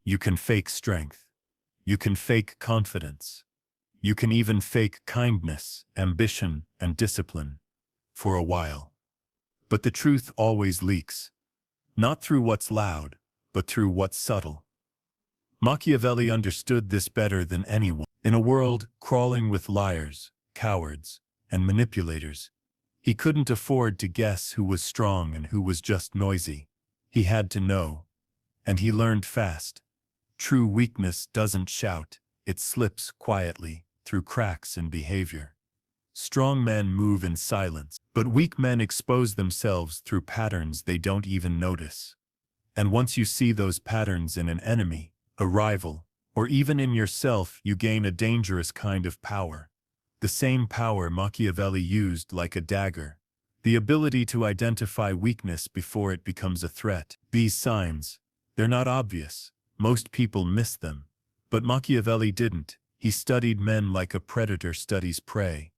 You can fake strength. You can fake confidence. You can even fake kindness, ambition, and discipline. For a while. But the truth always leaks. Not through what's loud, but through what's subtle. Machiavelli understood this better than anyone. In a world crawling with liars, cowards, and manipulators, he couldn't afford to guess who was strong and who was just noisy. He had to know. And he learned fast. True weakness doesn't shout, it slips quietly through cracks in behavior. Strong men move in silence, but weak men expose themselves through patterns they don't even notice. And once you see those patterns in an enemy, a rival, or even in yourself, you gain a dangerous kind of power. The same power Machiavelli used like a dagger. The ability to identify weakness before it becomes a threat. These signs, they're not obvious. Most people miss them. But Machiavelli didn't. He studied men like a predator studies prey.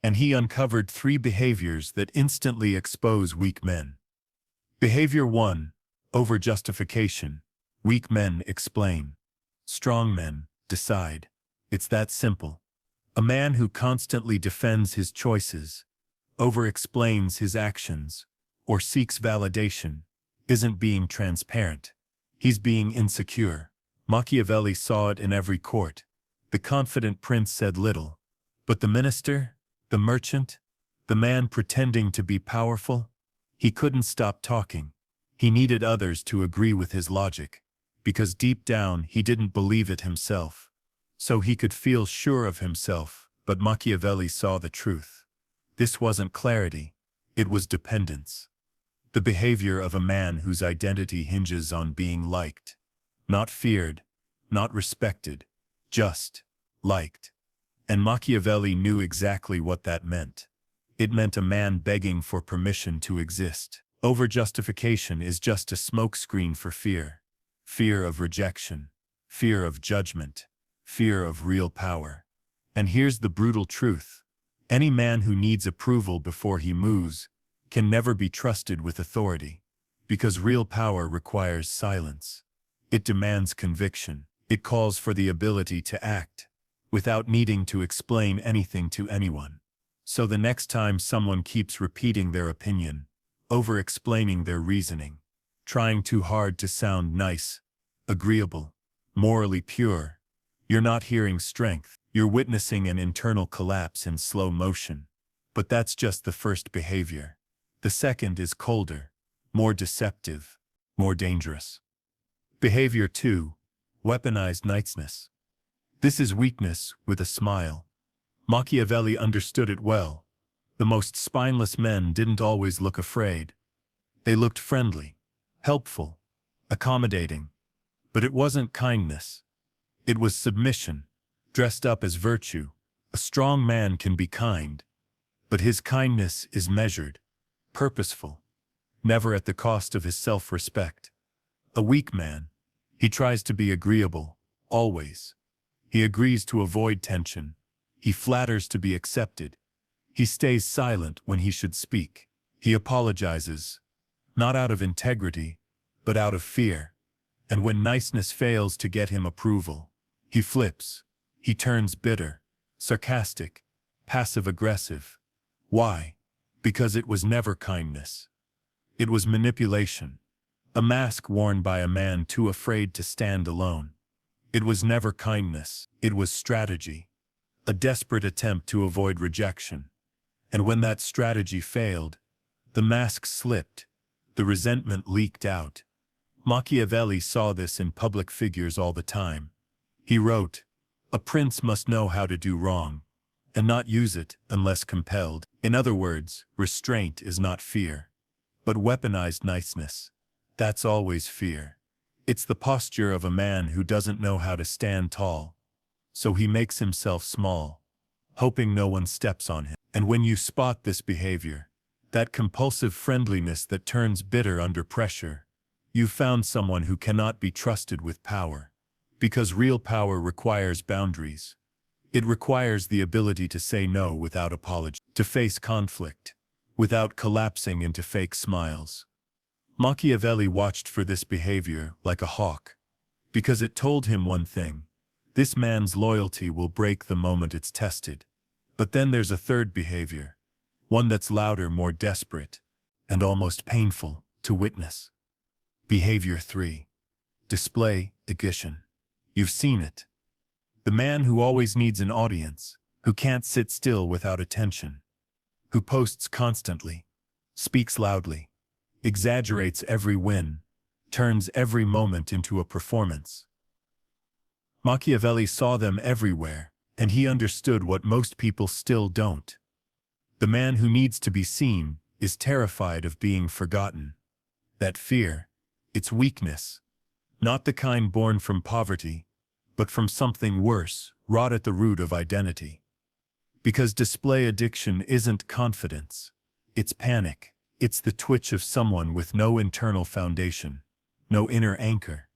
And he uncovered 3 behaviors that instantly expose weak men. Behavior 1. Over-justification. Weak men explain. Strong men decide. It's that simple. A man who constantly defends his choices, over-explains his actions, or seeks validation, isn't being transparent. He's being insecure. Machiavelli saw it in every court. The confident prince said little. But the minister, the merchant, the man pretending to be powerful, he couldn't stop talking. He needed others to agree with his logic, because deep down he didn't believe it himself. So he could feel sure of himself, but Machiavelli saw the truth. This wasn't clarity, it was dependence. The behavior of a man whose identity hinges on being liked. Not feared, not respected, just liked. And Machiavelli knew exactly what that meant. It meant a man begging for permission to exist. Over-justification is just a smokescreen for fear. Fear of rejection, fear of judgment, fear of real power. And here's the brutal truth. Any man who needs approval before he moves can never be trusted with authority, because real power requires silence. It demands conviction. It calls for the ability to act, without needing to explain anything to anyone. So the next time someone keeps repeating their opinion, over-explaining their reasoning, trying too hard to sound nice, agreeable, morally pure, you're not hearing strength. You're witnessing an internal collapse in slow motion. But that's just the first behavior. The second is colder, more deceptive, more dangerous. Behavior 2. Weaponized niceness. This is weakness with a smile. Machiavelli understood it well. The most spineless men didn't always look afraid. They looked friendly, helpful, accommodating. But it wasn't kindness. It was submission, dressed up as virtue. A strong man can be kind, but his kindness is measured, purposeful, never at the cost of his self-respect. A weak man, he tries to be agreeable, always. He agrees to avoid tension. He flatters to be accepted. He stays silent when he should speak. He apologizes, not out of integrity, but out of fear. And when niceness fails to get him approval, he flips. He turns bitter, sarcastic, passive-aggressive. Why? Because it was never kindness. It was manipulation. A mask worn by a man too afraid to stand alone. It was never kindness. It was strategy. A desperate attempt to avoid rejection. And when that strategy failed, the mask slipped. The resentment leaked out. Machiavelli saw this in public figures all the time. He wrote, "A prince must know how to do wrong, and not use it unless compelled." In other words, restraint is not fear, but weaponized niceness. That's always fear. It's the posture of a man who doesn't know how to stand tall, so he makes himself small, hoping no one steps on him. And when you spot this behavior, that compulsive friendliness that turns bitter under pressure, you've found someone who cannot be trusted with power. Because real power requires boundaries. It requires the ability to say no without apology, to face conflict, without collapsing into fake smiles. Machiavelli watched for this behavior like a hawk. Because it told him one thing: this man's loyalty will break the moment it's tested. But then there's a third behavior, one that's louder, more desperate, and almost painful to witness. Behavior 3. Display addiction. You've seen it. The man who always needs an audience, who can't sit still without attention, who posts constantly, speaks loudly, exaggerates every win, turns every moment into a performance. Machiavelli saw them everywhere, and he understood what most people still don't. The man who needs to be seen is terrified of being forgotten. That fear, it's weakness, not the kind born from poverty, but from something worse, wrought at the root of identity. Because display addiction isn't confidence, it's panic. It's the twitch of someone with no internal foundation, no inner anchor.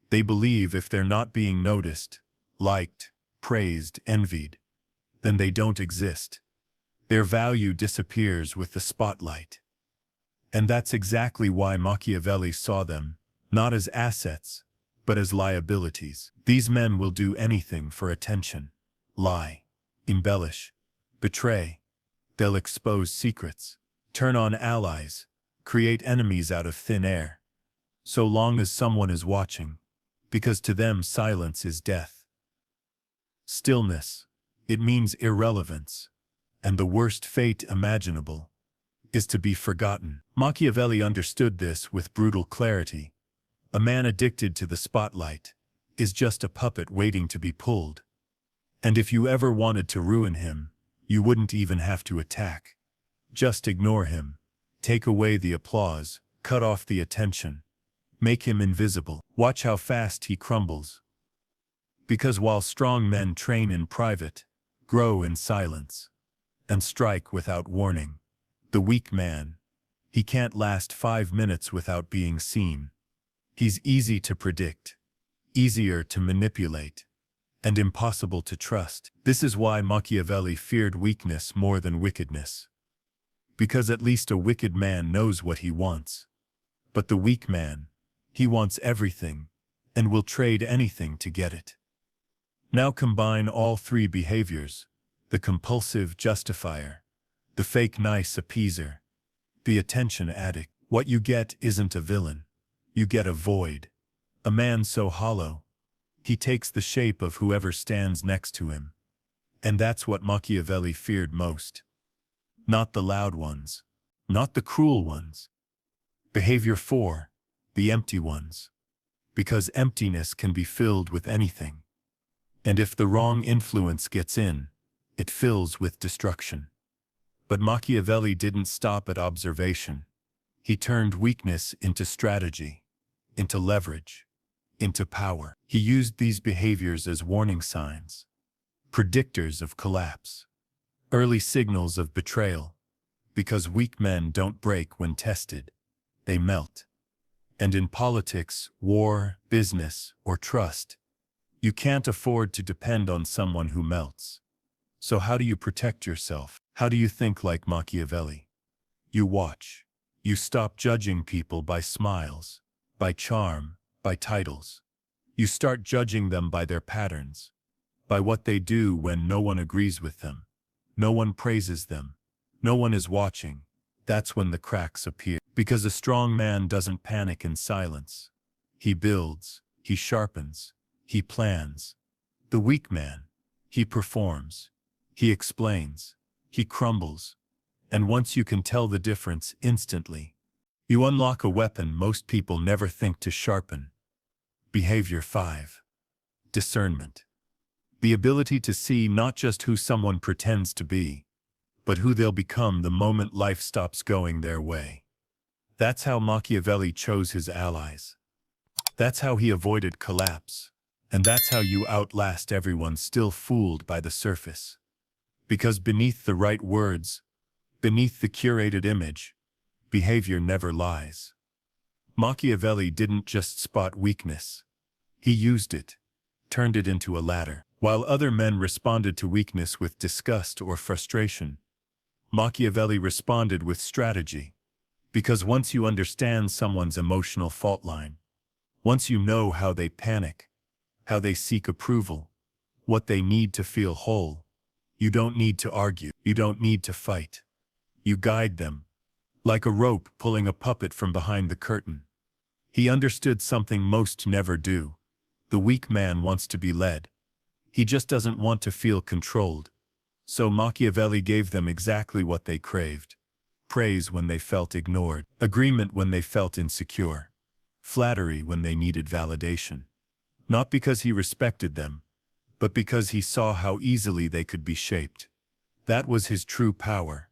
They believe if they're not being noticed, liked, praised, envied, then they don't exist. Their value disappears with the spotlight. And that's exactly why Machiavelli saw them, not as assets, but as liabilities. These men will do anything for attention, lie, embellish, betray. They'll expose secrets, turn on allies, create enemies out of thin air, so long as someone is watching, because to them silence is death. Stillness, it means irrelevance, and the worst fate imaginable is to be forgotten. Machiavelli understood this with brutal clarity. A man addicted to the spotlight is just a puppet waiting to be pulled. And if you ever wanted to ruin him, you wouldn't even have to attack. Just ignore him, take away the applause, cut off the attention, make him invisible. Watch how fast he crumbles. Because while strong men train in private, grow in silence, and strike without warning, the weak man, he can't last 5 minutes without being seen. He's easy to predict, easier to manipulate, and impossible to trust. This is why Machiavelli feared weakness more than wickedness. Because at least a wicked man knows what he wants. But the weak man, he wants everything, and will trade anything to get it. Now combine all three behaviors: the compulsive justifier, the fake nice appeaser, the attention addict. What you get isn't a villain. You get a void. A man so hollow, he takes the shape of whoever stands next to him. And that's what Machiavelli feared most. Not the loud ones, not the cruel ones. Behavior 4, the empty ones. Because emptiness can be filled with anything. And if the wrong influence gets in, it fills with destruction. But Machiavelli didn't stop at observation. He turned weakness into strategy, into leverage, into power. He used these behaviors as warning signs, predictors of collapse, early signals of betrayal, because weak men don't break when tested, they melt. And in politics, war, business, or trust, you can't afford to depend on someone who melts. So how do you protect yourself? How do you think like Machiavelli? You watch. You stop judging people by smiles, by charm, by titles. You start judging them by their patterns, by what they do when no one agrees with them, no one praises them, no one is watching. That's when the cracks appear. Because a strong man doesn't panic in silence. He builds, he sharpens, he plans. The weak man, he performs, he explains, he crumbles. And once you can tell the difference instantly, you unlock a weapon most people never think to sharpen. Behavior 5. Discernment. The ability to see not just who someone pretends to be, but who they'll become the moment life stops going their way. That's how Machiavelli chose his allies. That's how he avoided collapse. And that's how you outlast everyone still fooled by the surface. Because beneath the right words, beneath the curated image, behavior never lies. Machiavelli didn't just spot weakness. He used it, turned it into a ladder. While other men responded to weakness with disgust or frustration, Machiavelli responded with strategy. Because once you understand someone's emotional fault line, Once you know how they panic, how they seek approval, what they need to feel whole, you don't need to argue, you don't need to fight. You guide them, like a rope pulling a puppet from behind the curtain. He understood something most never do. The weak man wants to be led. He just doesn't want to feel controlled. So Machiavelli gave them exactly what they craved. Praise when they felt ignored, agreement when they felt insecure, flattery when they needed validation. Not because he respected them, but because he saw how easily they could be shaped. That was his true power.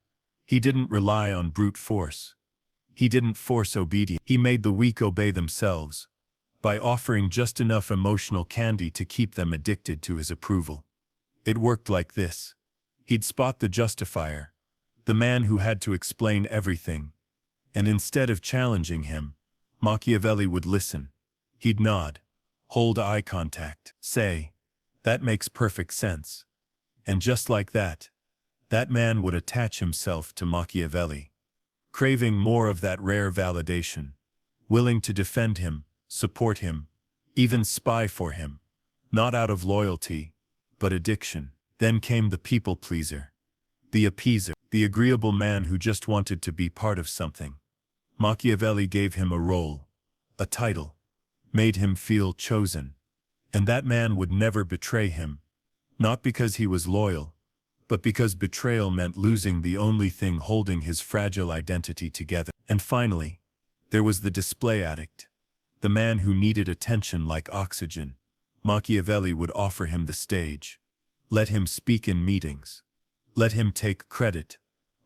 He didn't rely on brute force. He didn't force obedience. He made the weak obey themselves, by offering just enough emotional candy to keep them addicted to his approval. It worked like this. He'd spot the justifier, the man who had to explain everything, and instead of challenging him, Machiavelli would listen. He'd nod, hold eye contact, say, "That makes perfect sense." And just like that, that man would attach himself to Machiavelli, craving more of that rare validation, willing to defend him, support him, even spy for him, not out of loyalty, but addiction. Then came the people-pleaser, the appeaser, the agreeable man who just wanted to be part of something. Machiavelli gave him a role, a title, made him feel chosen, and that man would never betray him, not because he was loyal, but because betrayal meant losing the only thing holding his fragile identity together. And finally, there was the display addict, the man who needed attention like oxygen. Machiavelli would offer him the stage, let him speak in meetings, let him take credit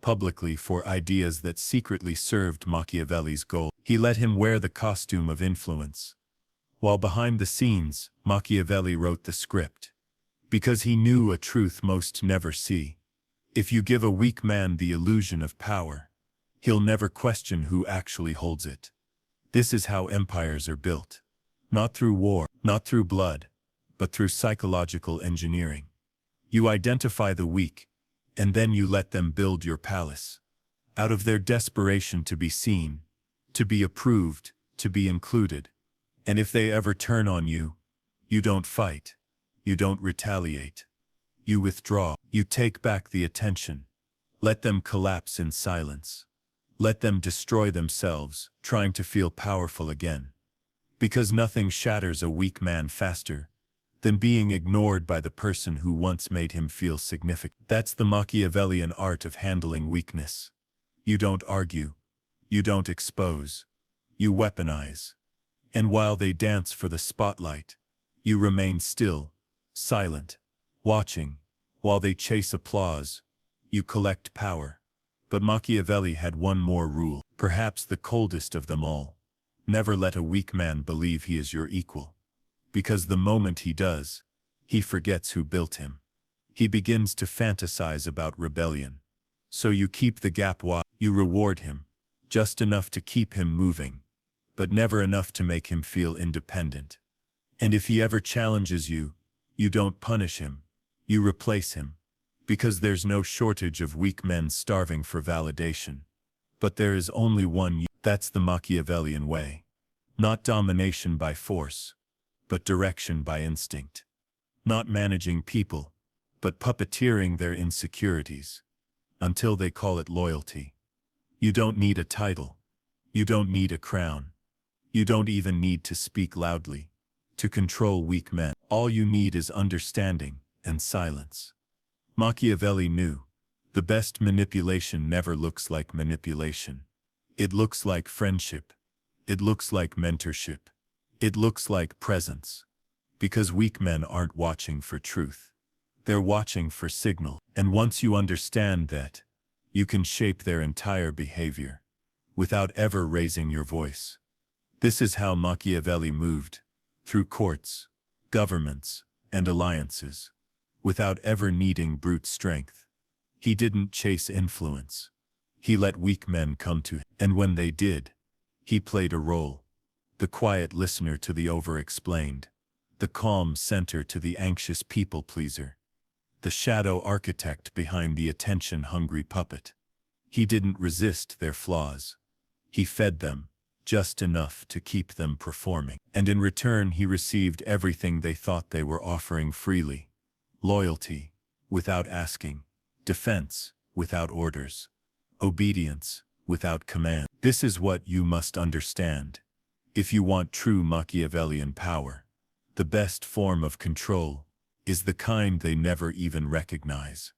publicly for ideas that secretly served Machiavelli's goal. He let him wear the costume of influence, while behind the scenes, Machiavelli wrote the script. Because he knew a truth most never see. If you give a weak man the illusion of power, he'll never question who actually holds it. This is how empires are built. Not through war, not through blood, but through psychological engineering. You identify the weak, and then you let them build your palace. Out of their desperation to be seen, to be approved, to be included. And if they ever turn on you, you don't fight. You don't retaliate. You withdraw. You take back the attention. Let them collapse in silence. Let them destroy themselves, trying to feel powerful again. Because nothing shatters a weak man faster than being ignored by the person who once made him feel significant. That's the Machiavellian art of handling weakness. You don't argue. You don't expose. You weaponize. And while they dance for the spotlight, you remain still, silent, watching. While they chase applause, you collect power. But Machiavelli had one more rule, perhaps the coldest of them all. Never let a weak man believe he is your equal. Because the moment he does, he forgets who built him. He begins to fantasize about rebellion. So you keep the gap wide. You reward him, just enough to keep him moving, but never enough to make him feel independent. And if he ever challenges you, you don't punish him, you replace him. Because there's no shortage of weak men starving for validation. But there is only one. That's the Machiavellian way. Not domination by force, but direction by instinct. Not managing people, but puppeteering their insecurities, until they call it loyalty. You don't need a title. You don't need a crown. You don't even need to speak loudly to control weak men. All you need is understanding and silence. Machiavelli knew, the best manipulation never looks like manipulation. It looks like friendship. It looks like mentorship. It looks like presence. Because weak men aren't watching for truth. They're watching for signal. And once you understand that, you can shape their entire behavior, without ever raising your voice. This is how Machiavelli moved, through courts, governments, and alliances, without ever needing brute strength. He didn't chase influence. He let weak men come to him. And when they did, he played a role. The quiet listener to the over-explained. The calm center to the anxious people-pleaser. The shadow architect behind the attention-hungry puppet. He didn't resist their flaws. He fed them, just enough to keep them performing. And in return he received everything they thought they were offering freely: loyalty, without asking; defense, without orders; obedience, without command. This is what you must understand. If you want true Machiavellian power, the best form of control is the kind they never even recognize.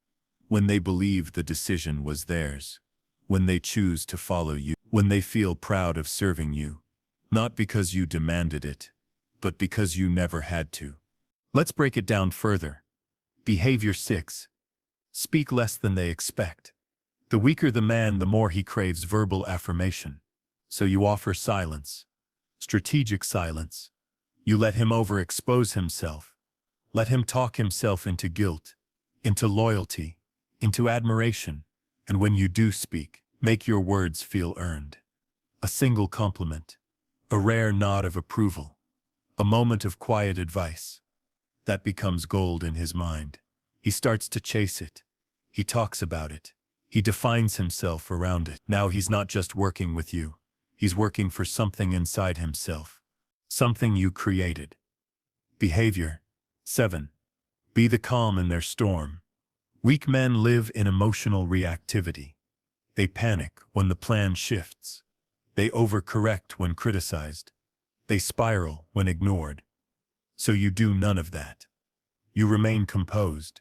When they believe the decision was theirs, when they choose to follow you, when they feel proud of serving you, not because you demanded it, but because you never had to. Let's break it down further. Behavior 6. Speak less than they expect. The weaker the man, the more he craves verbal affirmation. So you offer silence. Strategic silence. You let him overexpose himself. Let him talk himself into guilt, into loyalty, into admiration. And when you do speak, make your words feel earned. A single compliment, a rare nod of approval, a moment of quiet advice. That becomes gold in his mind. He starts to chase it. He talks about it. He defines himself around it. Now he's not just working with you. He's working for something inside himself. Something you created. Behavior 7. Be the calm in their storm. Weak men live in emotional reactivity. They panic when the plan shifts. They overcorrect when criticized. They spiral when ignored. So you do none of that. You remain composed.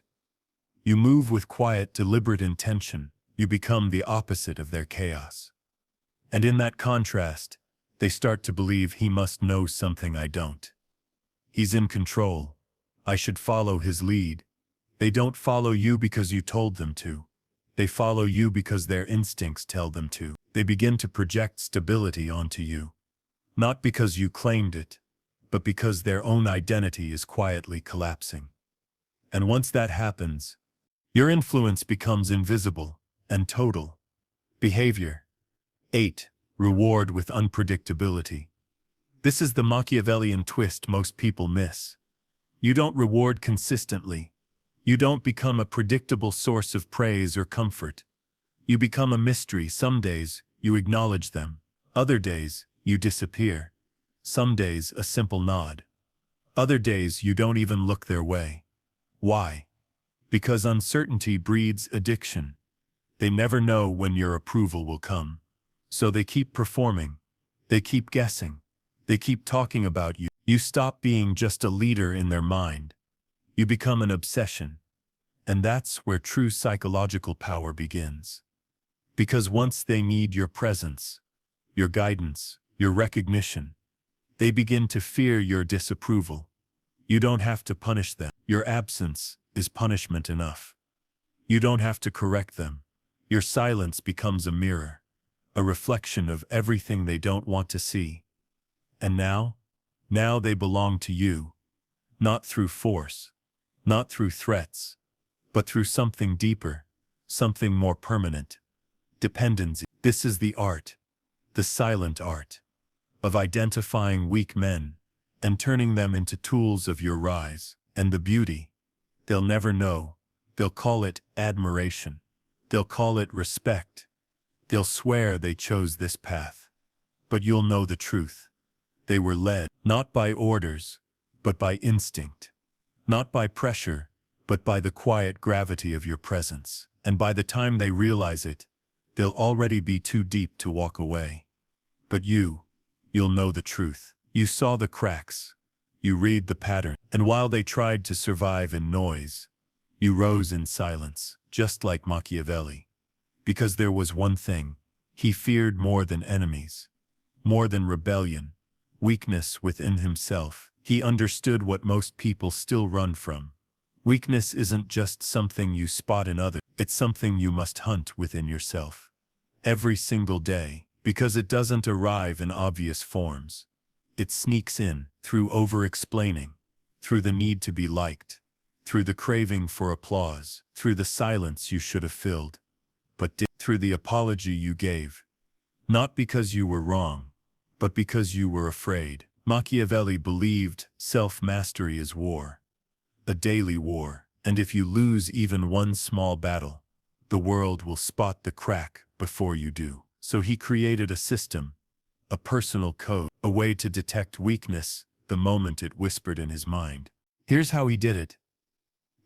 You move with quiet, deliberate intention. You become the opposite of their chaos. And in that contrast, they start to believe he must know something I don't. He's in control. I should follow his lead. They don't follow you because you told them to. They follow you because their instincts tell them to. They begin to project stability onto you. Not because you claimed it, but because their own identity is quietly collapsing. And once that happens, your influence becomes invisible and total. Behavior 8. Reward with unpredictability. This is the Machiavellian twist most people miss. You don't reward consistently. You don't become a predictable source of praise or comfort. You become a mystery. Some days, you acknowledge them. Other days, you disappear. Some days, a simple nod. Other days, you don't even look their way. Why? Because uncertainty breeds addiction. They never know when your approval will come. So they keep performing. They keep guessing. They keep talking about you. You stop being just a leader in their mind. You become an obsession. And that's where true psychological power begins. Because once they need your presence, your guidance, your recognition, they begin to fear your disapproval. You don't have to punish them. Your absence is punishment enough. You don't have to correct them. Your silence becomes a mirror, a reflection of everything they don't want to see. And now they belong to you, not through force, not through threats, but through something deeper, something more permanent. Dependency. This is the art, the silent art, of identifying weak men and turning them into tools of your rise. And the beauty, they'll never know. They'll call it admiration. They'll call it respect. They'll swear they chose this path. But you'll know the truth. They were led, not by orders, but by instinct. Not by pressure, but by the quiet gravity of your presence. And by the time they realize it, they'll already be too deep to walk away. But you'll know the truth. You saw the cracks. You read the pattern. And while they tried to survive in noise, you rose in silence, just like Machiavelli. Because there was one thing he feared more than enemies, more than rebellion, weakness within himself. He understood what most people still run from. Weakness isn't just something you spot in others. It's something you must hunt within yourself. Every single day, because it doesn't arrive in obvious forms. It sneaks in through over-explaining, through the need to be liked, through the craving for applause, through the silence you should have filled, but through the apology you gave. Not because you were wrong, but because you were afraid. Machiavelli believed self-mastery is war, a daily war, and if you lose even one small battle, the world will spot the crack before you do. So he created a system, a personal code, a way to detect weakness the moment it whispered in his mind. Here's how he did it.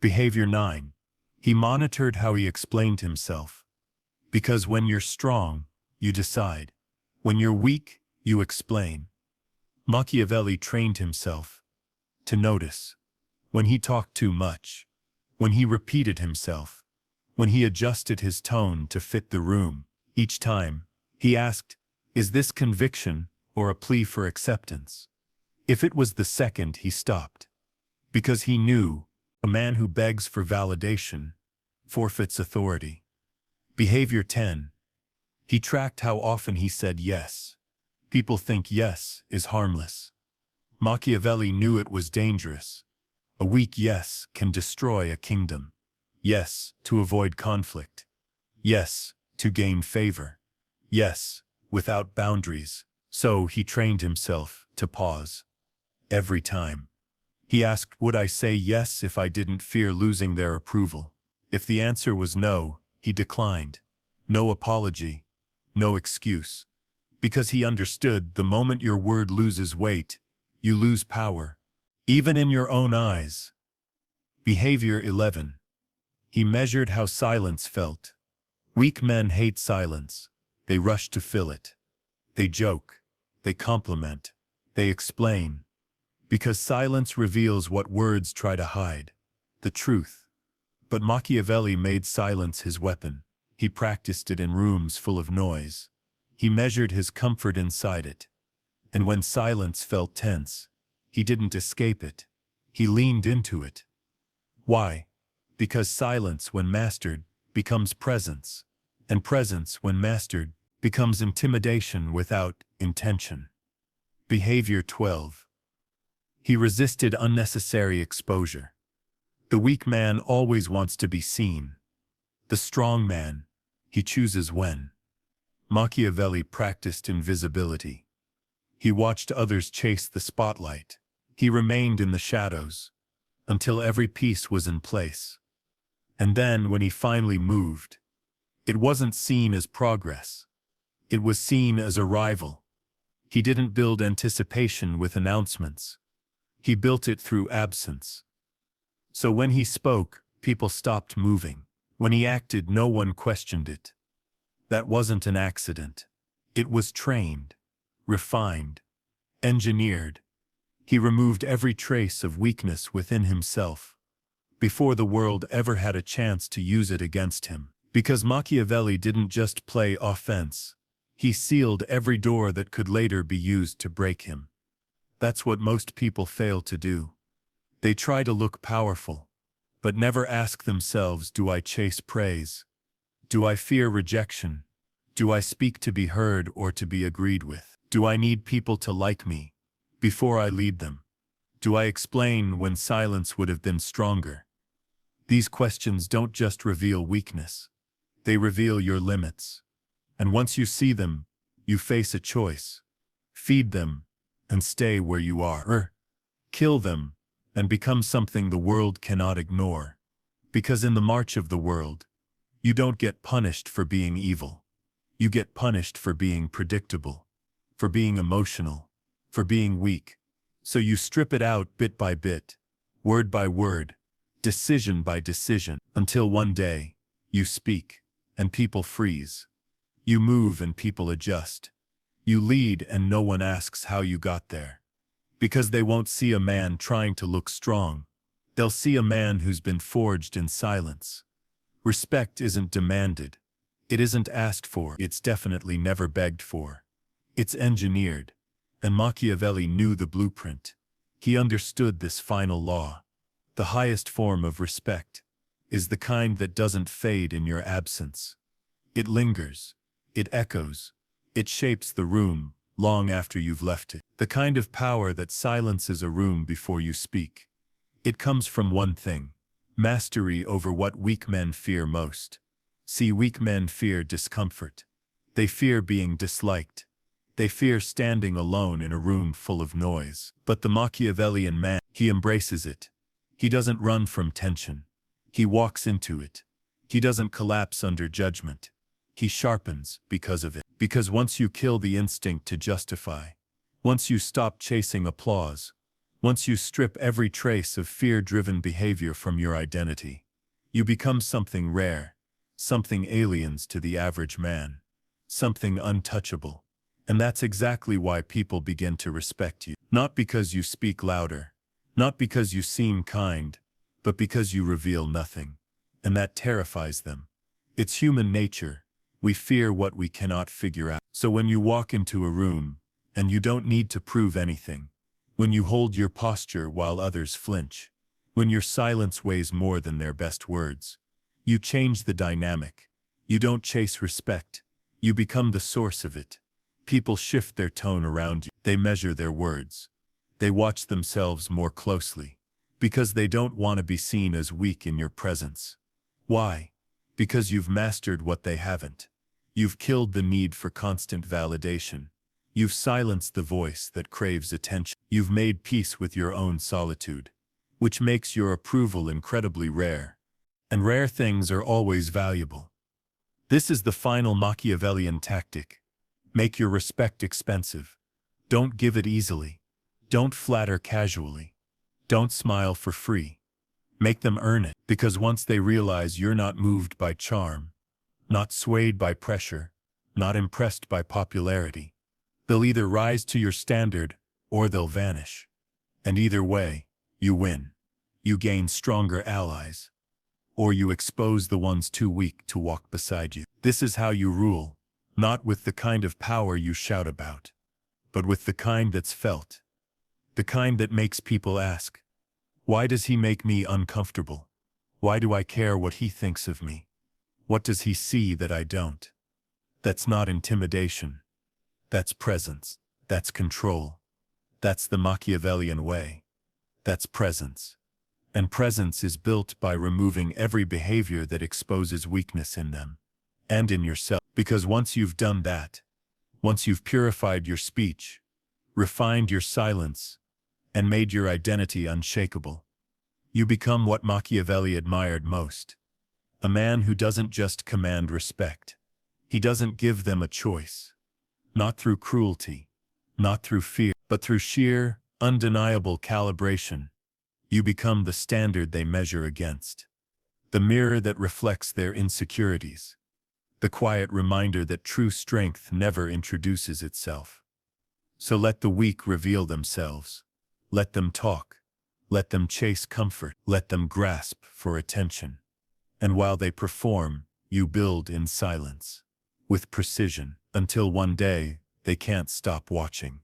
Behavior 9. He monitored how he explained himself. Because when you're strong, you decide. When you're weak, you explain. Machiavelli trained himself to notice when he talked too much, when he repeated himself, when he adjusted his tone to fit the room. Each time, he asked, is this conviction or a plea for acceptance? If it was the second, he stopped. Because he knew a man who begs for validation forfeits authority. Behavior 10. He tracked how often he said yes. People think yes is harmless. Machiavelli knew it was dangerous. A weak yes can destroy a kingdom. Yes, to avoid conflict. Yes, to gain favor. Yes, without boundaries. So he trained himself to pause. Every time. He asked, would I say yes if I didn't fear losing their approval? If the answer was no, he declined. No apology, no excuse. Because he understood the moment your word loses weight, you lose power, even in your own eyes. Behavior 11. He measured how silence felt. Weak men hate silence. They rush to fill it. They joke. They compliment. They explain. Because silence reveals what words try to hide. The truth. But Machiavelli made silence his weapon. He practiced it in rooms full of noise. He measured his comfort inside it. And when silence felt tense, he didn't escape it. He leaned into it. Why? Because silence, when mastered, becomes presence. And presence, when mastered, becomes intimidation without intention. Behavior 12. He resisted unnecessary exposure. The weak man always wants to be seen. The strong man, he chooses when. Machiavelli practiced invisibility. He watched others chase the spotlight. He remained in the shadows until every piece was in place. And then, when he finally moved, it wasn't seen as progress. It was seen as arrival. He didn't build anticipation with announcements. He built it through absence. So when he spoke, people stopped moving. When he acted, no one questioned it. That wasn't an accident. It was trained, refined, engineered. He removed every trace of weakness within himself before the world ever had a chance to use it against him. Because Machiavelli didn't just play offense. He sealed every door that could later be used to break him. That's what most people fail to do. They try to look powerful, but never ask themselves, do I chase praise? Do I fear rejection? Do I speak to be heard or to be agreed with? Do I need people to like me before I lead them? Do I explain when silence would have been stronger? These questions don't just reveal weakness. They reveal your limits. And once you see them, you face a choice. Feed them and stay where you are. Or kill them and become something the world cannot ignore. Because in the march of the world, you don't get punished for being evil. You get punished for being predictable, for being emotional, for being weak. So you strip it out bit by bit, word by word, decision by decision, until one day, you speak, and people freeze. You move and people adjust. You lead and no one asks how you got there. Because they won't see a man trying to look strong. They'll see a man who's been forged in silence. Respect isn't demanded. It isn't asked for. It's definitely never begged for. It's engineered. And Machiavelli knew the blueprint. He understood this final law. The highest form of respect is the kind that doesn't fade in your absence. It lingers. It echoes. It shapes the room long after you've left it. The kind of power that silences a room before you speak. It comes from one thing: mastery over what weak men fear most. See, weak men fear discomfort. They fear being disliked. They fear standing alone in a room full of noise. But the Machiavellian man, he embraces it. He doesn't run from tension. He walks into it. He doesn't collapse under judgment. he sharpens because of it. Because once you kill the instinct to justify, once you stop chasing applause, once you strip every trace of fear-driven behavior from your identity, you become something rare, something aliens to the average man, something untouchable. And that's exactly why people begin to respect you. Not because you speak louder, not because you seem kind, but because you reveal nothing. And that terrifies them. It's human nature. We fear what we cannot figure out. So when you walk into a room, and you don't need to prove anything, when you hold your posture while others flinch, when your silence weighs more than their best words, you change the dynamic. You don't chase respect. You become the source of it. People shift their tone around you. They measure their words. They watch themselves more closely, because they don't want to be seen as weak in your presence. Why? Because you've mastered what they haven't. You've killed the need for constant validation. You've silenced the voice that craves attention. You've made peace with your own solitude, which makes your approval incredibly rare. And rare things are always valuable. This is the final Machiavellian tactic. Make your respect expensive. Don't give it easily. Don't flatter casually. Don't smile for free. Make them earn it, because once they realize you're not moved by charm, not swayed by pressure, not impressed by popularity, they'll either rise to your standard or they'll vanish. And either way, you win. You gain stronger allies, or you expose the ones too weak to walk beside you. This is how you rule, not with the kind of power you shout about, but with the kind that's felt, the kind that makes people ask, why does he make me uncomfortable? Why do I care what he thinks of me? What does he see that I don't? That's not intimidation. That's presence. That's control. That's the Machiavellian way. That's presence. And presence is built by removing every behavior that exposes weakness in them and in yourself. Because once you've done that, once you've purified your speech, refined your silence, and made your identity unshakable, you become what Machiavelli admired most. A man who doesn't just command respect. He doesn't give them a choice. Not through cruelty, not through fear, but through sheer, undeniable calibration. You become the standard they measure against. The mirror that reflects their insecurities. The quiet reminder that true strength never introduces itself. So let the weak reveal themselves. Let them talk. Let them chase comfort. Let them grasp for attention. And while they perform, you build in silence, with precision, until one day, they can't stop watching.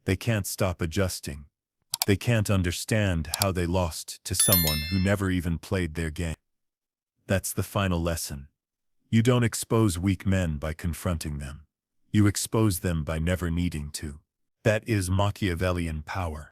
They can't stop adjusting. They can't understand how they lost to someone who never even played their game. That's the final lesson. You don't expose weak men by confronting them. You expose them by never needing to. That is Machiavellian power.